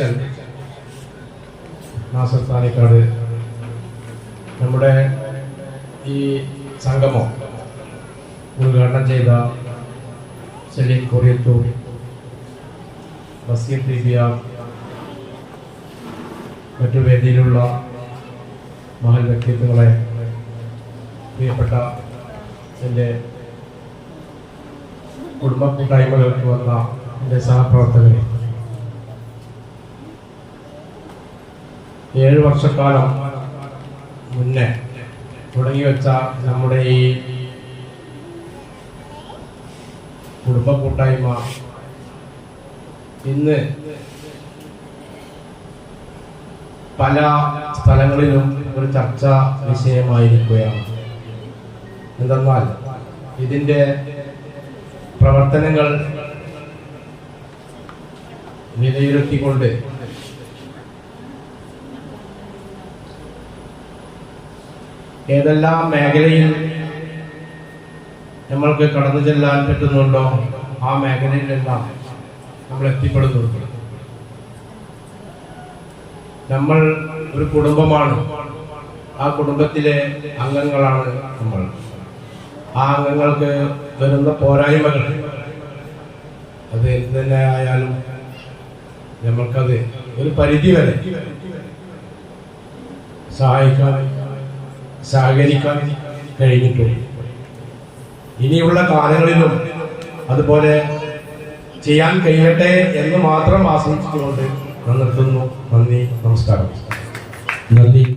അധ്യക്ഷൻ നാസർ താനിക്കാട് നമ്മുടെ ഈ സംഗമം ഉദ്ഘാടനം ചെയ്ത സലീം കൊറിയത്തൂർ, ബസീർ ദിവ്യ, മറ്റു വേദിയിലുള്ള മഹൽ വ്യക്തിത്വങ്ങളെ, പ്രിയപ്പെട്ട എൻ്റെ കുടുംബ കൂട്ടായ്മകൾക്ക് വന്ന എൻ്റെ സഹപ്രവർത്തകരെ, 7 വർഷക്കാലം മുന്നേ തുടങ്ങി വെച്ച നമ്മുടെ ഈ കുടുംബ കൂട്ടായ്മ ഇന്ന് പല സ്ഥലങ്ങളിലും ഒരു ചർച്ചാ വിഷയമായിരിക്കുകയാണ്. എന്തെന്നാൽ ഇതിൻ്റെ പ്രവർത്തനങ്ങൾ വിലയിരുത്തിക്കൊണ്ട് ഏതെല്ലാം മേഖലയിൽ നമ്മൾക്ക് കടന്നു ചെല്ലാൻ പറ്റുന്നുണ്ടോ ആ മേഖലയിലെല്ലാം നമ്മൾ എത്തിപ്പെടുന്നുണ്ട്. നമ്മൾ ഒരു കുടുംബമാണ്, ആ കുടുംബത്തിലെ അംഗങ്ങളാണ് നമ്മൾ. ആ അംഗങ്ങൾക്ക് വരുന്ന പോരായ്മകൾ അത് എന്ത് തന്നെ ആയാലും നമ്മൾക്കത് ഒരു പരിധി വരെ സഹകരിക്കാൻ കഴിഞ്ഞിട്ടുണ്ട്. ഇനിയുള്ള കാലങ്ങളിലും അതുപോലെ ചെയ്യാൻ കഴിയട്ടെ എന്ന് മാത്രം ആശംസിച്ചുകൊണ്ട് നിർത്തുന്നു. നന്ദി, നമസ്കാരം. നന്ദി.